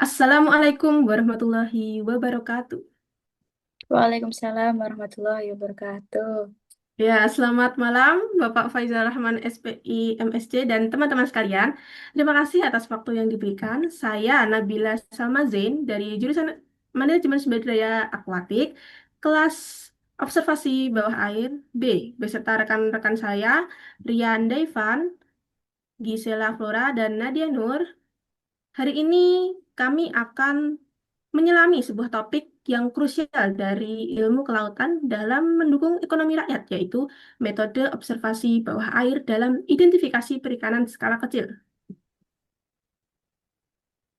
Assalamualaikum warahmatullahi wabarakatuh. Waalaikumsalam warahmatullahi wabarakatuh. Ya, selamat malam Bapak Faizal Rahman SPI MSC dan teman-teman sekalian. Terima kasih atas waktu yang diberikan. Saya Nabila Salma Zain dari jurusan Manajemen Sumber Daya Akuatik, kelas Observasi Bawah Air B, beserta rekan-rekan saya, Rian Daivan, Gisela Flora, dan Nadia Nur. Hari ini kami akan menyelami sebuah topik yang krusial dari ilmu kelautan dalam mendukung ekonomi rakyat, yaitu metode observasi bawah air dalam identifikasi perikanan skala kecil.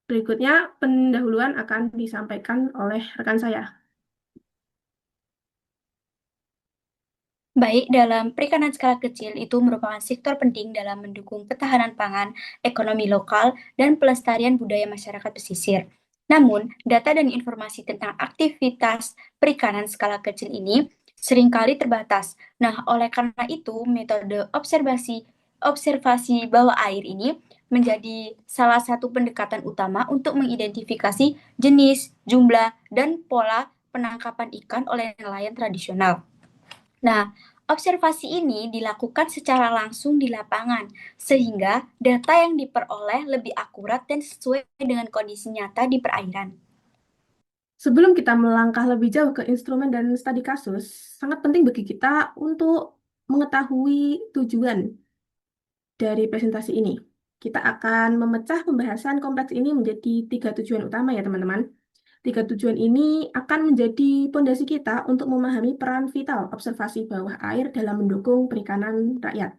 Berikutnya, pendahuluan akan disampaikan oleh rekan saya. Baik, dalam perikanan skala kecil itu merupakan sektor penting dalam mendukung ketahanan pangan, ekonomi lokal, dan pelestarian budaya masyarakat pesisir. Namun, data dan informasi tentang aktivitas perikanan skala kecil ini seringkali terbatas. Nah, oleh karena itu, metode observasi bawah air ini menjadi salah satu pendekatan utama untuk mengidentifikasi jenis, jumlah, dan pola penangkapan ikan oleh nelayan tradisional. Nah, observasi ini dilakukan secara langsung di lapangan, sehingga data yang diperoleh lebih akurat dan sesuai dengan kondisi nyata di perairan. Sebelum kita melangkah lebih jauh ke instrumen dan studi kasus, sangat penting bagi kita untuk mengetahui tujuan dari presentasi ini. Kita akan memecah pembahasan kompleks ini menjadi tiga tujuan utama ya teman-teman. Tiga tujuan ini akan menjadi pondasi kita untuk memahami peran vital observasi bawah air dalam mendukung perikanan rakyat.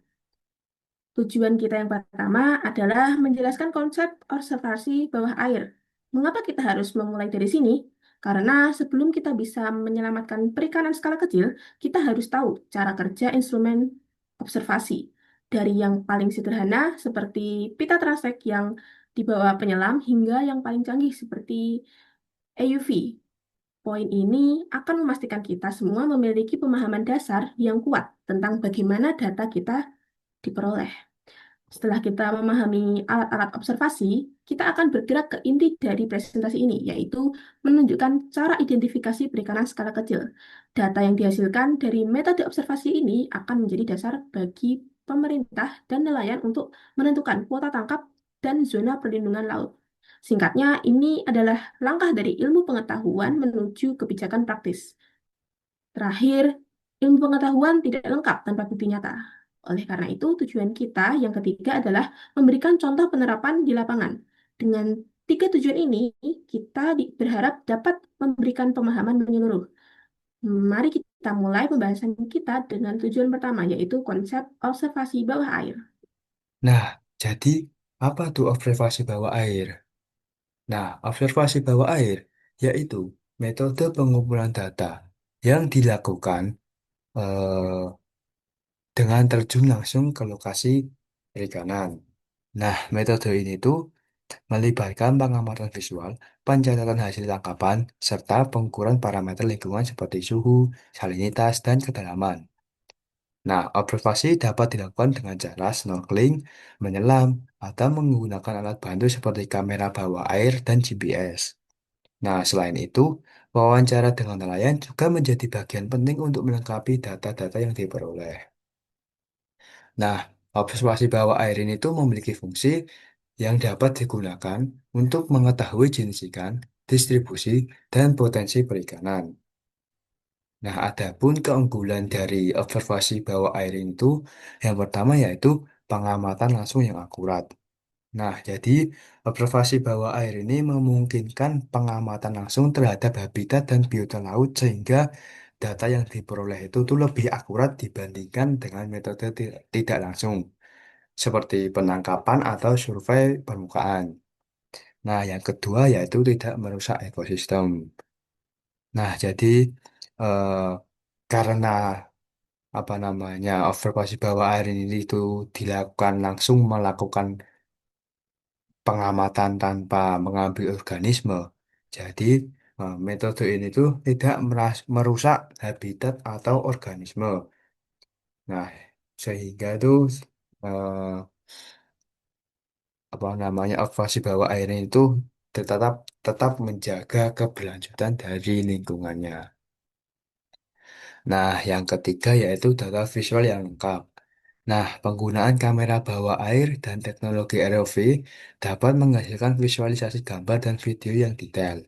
Tujuan kita yang pertama adalah menjelaskan konsep observasi bawah air. Mengapa kita harus memulai dari sini? Karena sebelum kita bisa menyelamatkan perikanan skala kecil, kita harus tahu cara kerja instrumen observasi. Dari yang paling sederhana seperti pita trasek yang dibawa penyelam hingga yang paling canggih seperti EUV. Poin ini akan memastikan kita semua memiliki pemahaman dasar yang kuat tentang bagaimana data kita diperoleh. Setelah kita memahami alat-alat observasi, kita akan bergerak ke inti dari presentasi ini, yaitu menunjukkan cara identifikasi perikanan skala kecil. Data yang dihasilkan dari metode observasi ini akan menjadi dasar bagi pemerintah dan nelayan untuk menentukan kuota tangkap dan zona perlindungan laut. Singkatnya, ini adalah langkah dari ilmu pengetahuan menuju kebijakan praktis. Terakhir, ilmu pengetahuan tidak lengkap tanpa bukti nyata. Oleh karena itu, tujuan kita yang ketiga adalah memberikan contoh penerapan di lapangan. Dengan tiga tujuan ini, kita berharap dapat memberikan pemahaman menyeluruh. Mari kita mulai pembahasan kita dengan tujuan pertama, yaitu konsep observasi bawah air. Nah, jadi apa tuh observasi bawah air? Nah, observasi bawah air yaitu metode pengumpulan data yang dilakukan eh, dengan terjun langsung ke lokasi perikanan. Nah, metode ini tuh melibatkan pengamatan visual, pencatatan hasil tangkapan, serta pengukuran parameter lingkungan seperti suhu, salinitas, dan kedalaman. Nah, observasi dapat dilakukan dengan cara snorkeling, menyelam, atau menggunakan alat bantu seperti kamera bawah air dan GPS. Nah, selain itu, wawancara dengan nelayan juga menjadi bagian penting untuk melengkapi data-data yang diperoleh. Nah, observasi bawah air ini tuh memiliki fungsi yang dapat digunakan untuk mengetahui jenis ikan, distribusi, dan potensi perikanan. Nah, adapun keunggulan dari observasi bawah air itu, yang pertama yaitu pengamatan langsung yang akurat. Nah, jadi observasi bawah air ini memungkinkan pengamatan langsung terhadap habitat dan biota laut sehingga data yang diperoleh itu tuh lebih akurat dibandingkan dengan metode tidak langsung, seperti penangkapan atau survei permukaan. Nah, yang kedua yaitu tidak merusak ekosistem. Nah, jadi eh, karena apa namanya observasi bawah air ini itu dilakukan langsung melakukan pengamatan tanpa mengambil organisme. Jadi metode ini tuh tidak merusak habitat atau organisme. Nah, sehingga itu eh, apa namanya observasi bawah air itu tetap tetap menjaga keberlanjutan dari lingkungannya. Nah, yang ketiga yaitu data visual yang lengkap. Nah, penggunaan kamera bawah air dan teknologi ROV dapat menghasilkan visualisasi gambar dan video yang detail.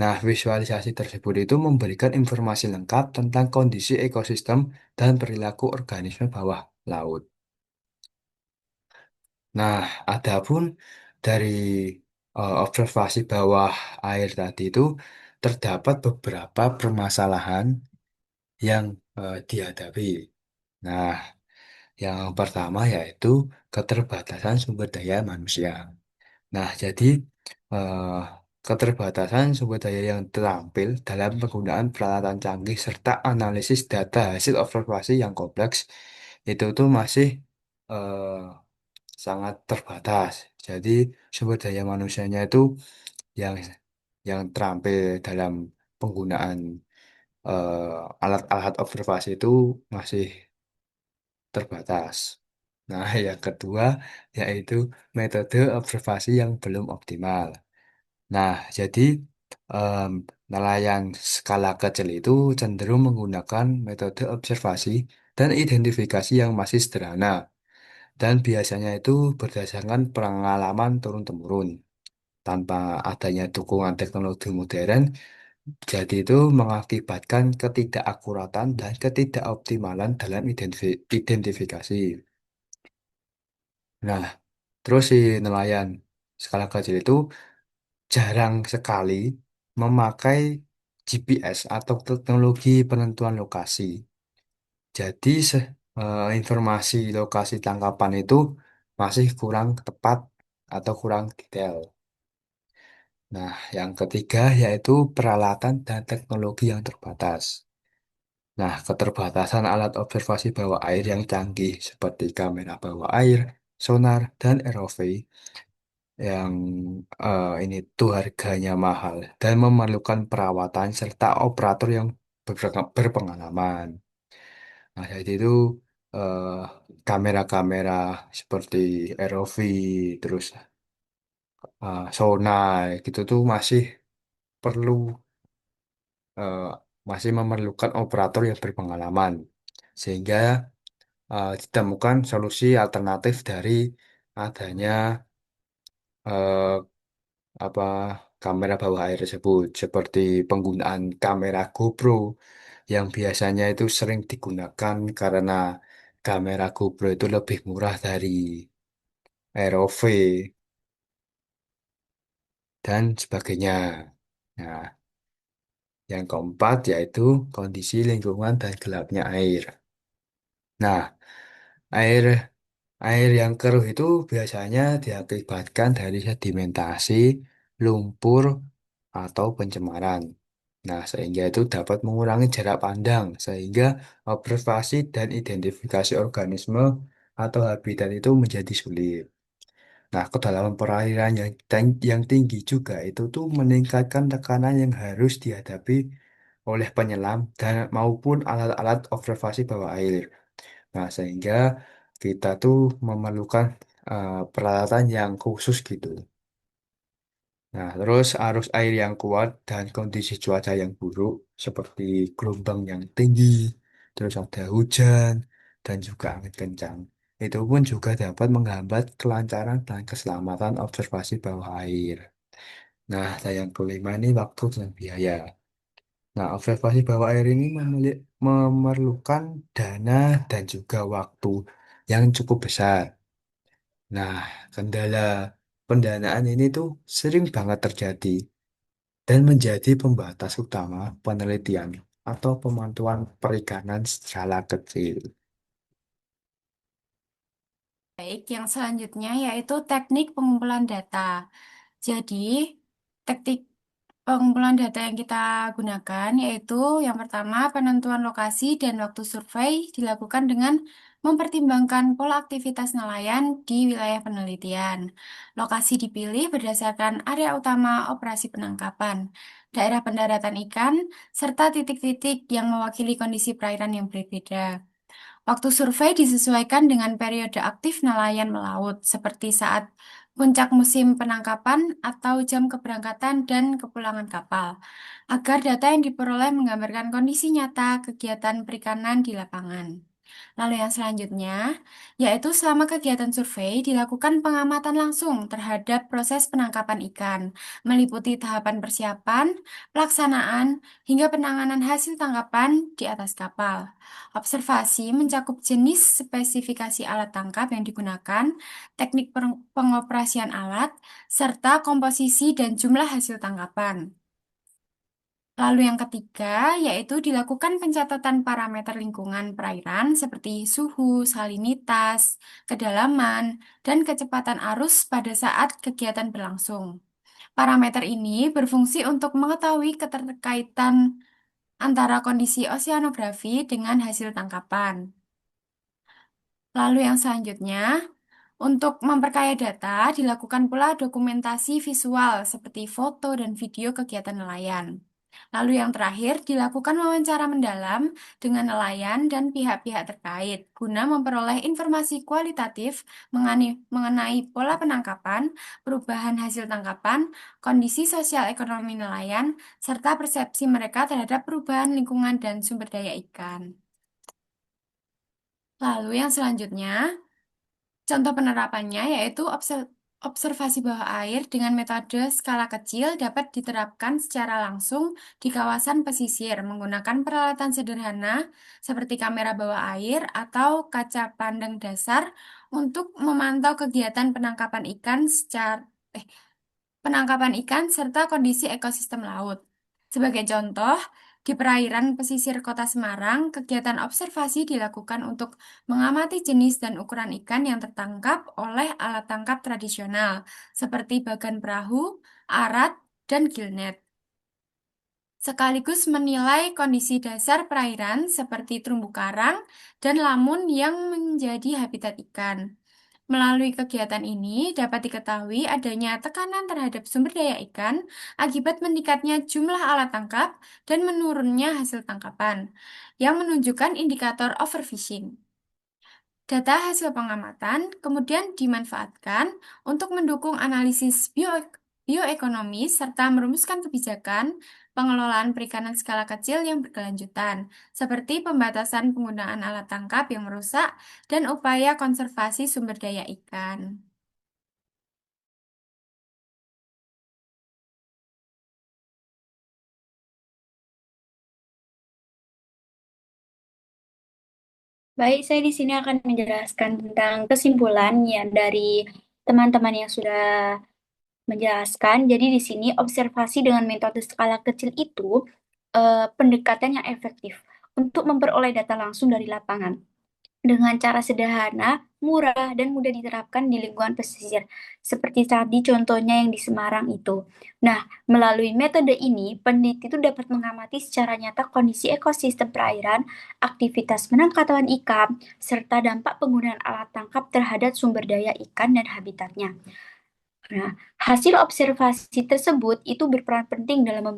Nah, visualisasi tersebut itu memberikan informasi lengkap tentang kondisi ekosistem dan perilaku organisme bawah laut. Nah, adapun dari observasi bawah air tadi itu terdapat beberapa permasalahan yang dihadapi. Nah, yang pertama yaitu keterbatasan sumber daya manusia. Nah, jadi eh, keterbatasan sumber daya yang terampil dalam penggunaan peralatan canggih serta analisis data hasil observasi yang kompleks itu tuh masih eh, sangat terbatas. Jadi sumber daya manusianya itu yang yang terampil dalam penggunaan alat-alat observasi itu masih terbatas. Nah, yang kedua yaitu metode observasi yang belum optimal. Nah, jadi em, nelayan skala kecil itu cenderung menggunakan metode observasi dan identifikasi yang masih sederhana dan biasanya itu berdasarkan pengalaman turun-temurun tanpa adanya dukungan teknologi modern. Jadi itu mengakibatkan ketidakakuratan dan ketidakoptimalan dalam identifikasi. Nah, terus si nelayan skala kecil itu jarang sekali memakai GPS atau teknologi penentuan lokasi. Jadi informasi lokasi tangkapan itu masih kurang tepat atau kurang detail. Nah, yang ketiga yaitu peralatan dan teknologi yang terbatas. Nah, keterbatasan alat observasi bawah air yang canggih seperti kamera bawah air, sonar, dan ROV yang ini tuh harganya mahal dan memerlukan perawatan serta operator yang berpengalaman. Nah, jadi itu eh, kamera-kamera seperti ROV, terus sonar gitu tuh perlu eh, masih memerlukan operator yang berpengalaman sehingga ditemukan solusi alternatif dari adanya eh, apa kamera bawah air tersebut seperti penggunaan kamera GoPro yang biasanya itu sering digunakan karena kamera GoPro itu lebih murah dari ROV dan sebagainya. Nah, yang keempat yaitu kondisi lingkungan dan gelapnya air. Nah, air air yang keruh itu biasanya diakibatkan dari sedimentasi, lumpur, atau pencemaran. Nah, sehingga itu dapat mengurangi jarak pandang, sehingga observasi dan identifikasi organisme atau habitat itu menjadi sulit. Nah, kedalaman perairan yang tinggi juga itu tuh meningkatkan tekanan yang harus dihadapi oleh penyelam dan maupun alat-alat observasi bawah air. Nah, sehingga kita tuh memerlukan peralatan yang khusus gitu. Nah, terus arus air yang kuat dan kondisi cuaca yang buruk seperti gelombang yang tinggi, terus ada hujan dan juga angin kencang. Itu pun juga dapat menghambat kelancaran dan keselamatan observasi bawah air. Nah, yang kelima ini waktu dan biaya. Nah, observasi bawah air ini memerlukan dana dan juga waktu yang cukup besar. Nah, kendala pendanaan ini tuh sering banget terjadi dan menjadi pembatas utama penelitian atau pemantauan perikanan skala kecil. Baik, yang selanjutnya yaitu teknik pengumpulan data. Jadi, teknik pengumpulan data yang kita gunakan yaitu yang pertama penentuan lokasi dan waktu survei dilakukan dengan mempertimbangkan pola aktivitas nelayan di wilayah penelitian. Lokasi dipilih berdasarkan area utama operasi penangkapan, daerah pendaratan ikan, serta titik-titik yang mewakili kondisi perairan yang berbeda. Waktu survei disesuaikan dengan periode aktif nelayan melaut, seperti saat puncak musim penangkapan atau jam keberangkatan dan kepulangan kapal, agar data yang diperoleh menggambarkan kondisi nyata kegiatan perikanan di lapangan. Lalu yang selanjutnya, yaitu selama kegiatan survei dilakukan pengamatan langsung terhadap proses penangkapan ikan, meliputi tahapan persiapan, pelaksanaan, hingga penanganan hasil tangkapan di atas kapal. Observasi mencakup jenis spesifikasi alat tangkap yang digunakan, teknik pengoperasian alat, serta komposisi dan jumlah hasil tangkapan. Lalu yang ketiga, yaitu dilakukan pencatatan parameter lingkungan perairan seperti suhu, salinitas, kedalaman, dan kecepatan arus pada saat kegiatan berlangsung. Parameter ini berfungsi untuk mengetahui keterkaitan antara kondisi oseanografi dengan hasil tangkapan. Lalu yang selanjutnya, untuk memperkaya data, dilakukan pula dokumentasi visual seperti foto dan video kegiatan nelayan. Lalu yang terakhir, dilakukan wawancara mendalam dengan nelayan dan pihak-pihak terkait guna memperoleh informasi kualitatif mengenai pola penangkapan, perubahan hasil tangkapan, kondisi sosial ekonomi nelayan, serta persepsi mereka terhadap perubahan lingkungan dan sumber daya ikan. Lalu yang selanjutnya, contoh penerapannya yaitu observasi bawah air dengan metode skala kecil dapat diterapkan secara langsung di kawasan pesisir menggunakan peralatan sederhana seperti kamera bawah air atau kaca pandang dasar untuk memantau kegiatan penangkapan ikan serta kondisi ekosistem laut. Sebagai contoh, di perairan pesisir Kota Semarang, kegiatan observasi dilakukan untuk mengamati jenis dan ukuran ikan yang tertangkap oleh alat tangkap tradisional, seperti bagan perahu, arat, dan gillnet. Sekaligus menilai kondisi dasar perairan seperti terumbu karang dan lamun yang menjadi habitat ikan. Melalui kegiatan ini dapat diketahui adanya tekanan terhadap sumber daya ikan akibat meningkatnya jumlah alat tangkap dan menurunnya hasil tangkapan, yang menunjukkan indikator overfishing. Data hasil pengamatan kemudian dimanfaatkan untuk mendukung analisis bioekonomi serta merumuskan kebijakan pengelolaan perikanan skala kecil yang berkelanjutan, seperti pembatasan penggunaan alat tangkap yang merusak dan upaya konservasi sumber daya ikan. Baik, saya di sini akan menjelaskan tentang kesimpulan yang dari teman-teman yang sudah menjelaskan. Jadi di sini observasi dengan metode skala kecil itu pendekatan yang efektif untuk memperoleh data langsung dari lapangan dengan cara sederhana, murah, dan mudah diterapkan di lingkungan pesisir. Seperti tadi contohnya yang di Semarang itu. Nah, melalui metode ini, peneliti itu dapat mengamati secara nyata kondisi ekosistem perairan, aktivitas penangkapan ikan, serta dampak penggunaan alat tangkap terhadap sumber daya ikan dan habitatnya. Nah, hasil observasi tersebut itu berperan penting dalam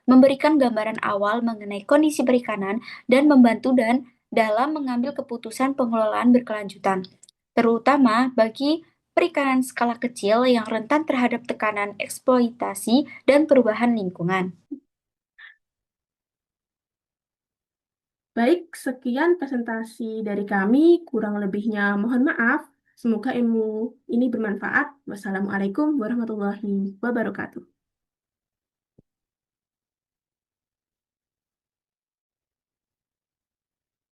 memberikan gambaran awal mengenai kondisi perikanan dan membantu dalam mengambil keputusan pengelolaan berkelanjutan, terutama bagi perikanan skala kecil yang rentan terhadap tekanan eksploitasi dan perubahan lingkungan. Baik, sekian presentasi dari kami. Kurang lebihnya mohon maaf. Semoga ilmu ini bermanfaat. Wassalamualaikum warahmatullahi wabarakatuh.